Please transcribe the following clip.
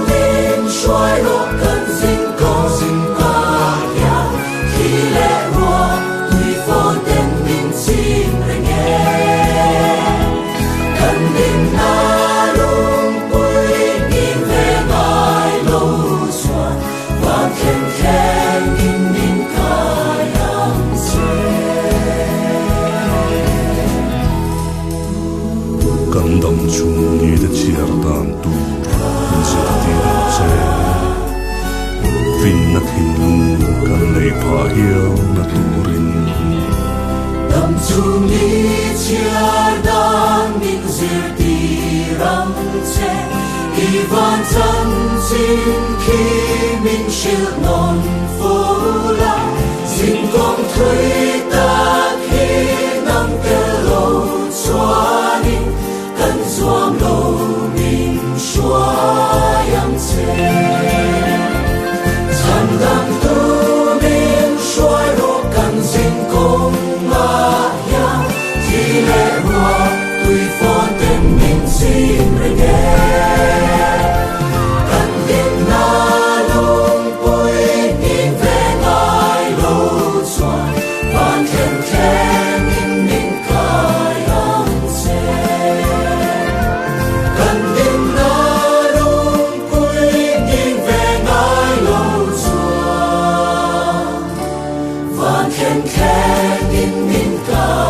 明衰落跟成功阿呀，起来我对方den明情人耶，跟定那路归你về ngài lâu xuân và khen khen in min ca yang感动出你的切尔丹杜，只地了这，fin na thiên lu kan lei pha hiao na turin. Tâm chung ni chia đan min diệu ti răng che, kỳ vạn chân xin khi min siêu non phố la, xin con thuê ta khi năm cái lâu xóa đi, cần xoang lâu min xóa yang che. Chân đăng tu min xoay lộ cần xin công ma ya, thì lệ hoa tùy phó tên min xin rồi nghe. Cần điện na lung bùi nhìn về ngài lâu xoan, và khen khen in min ca yang che. Cần điện na lung bùi nhìn về ngài lâu xoan, và khen khen in min ca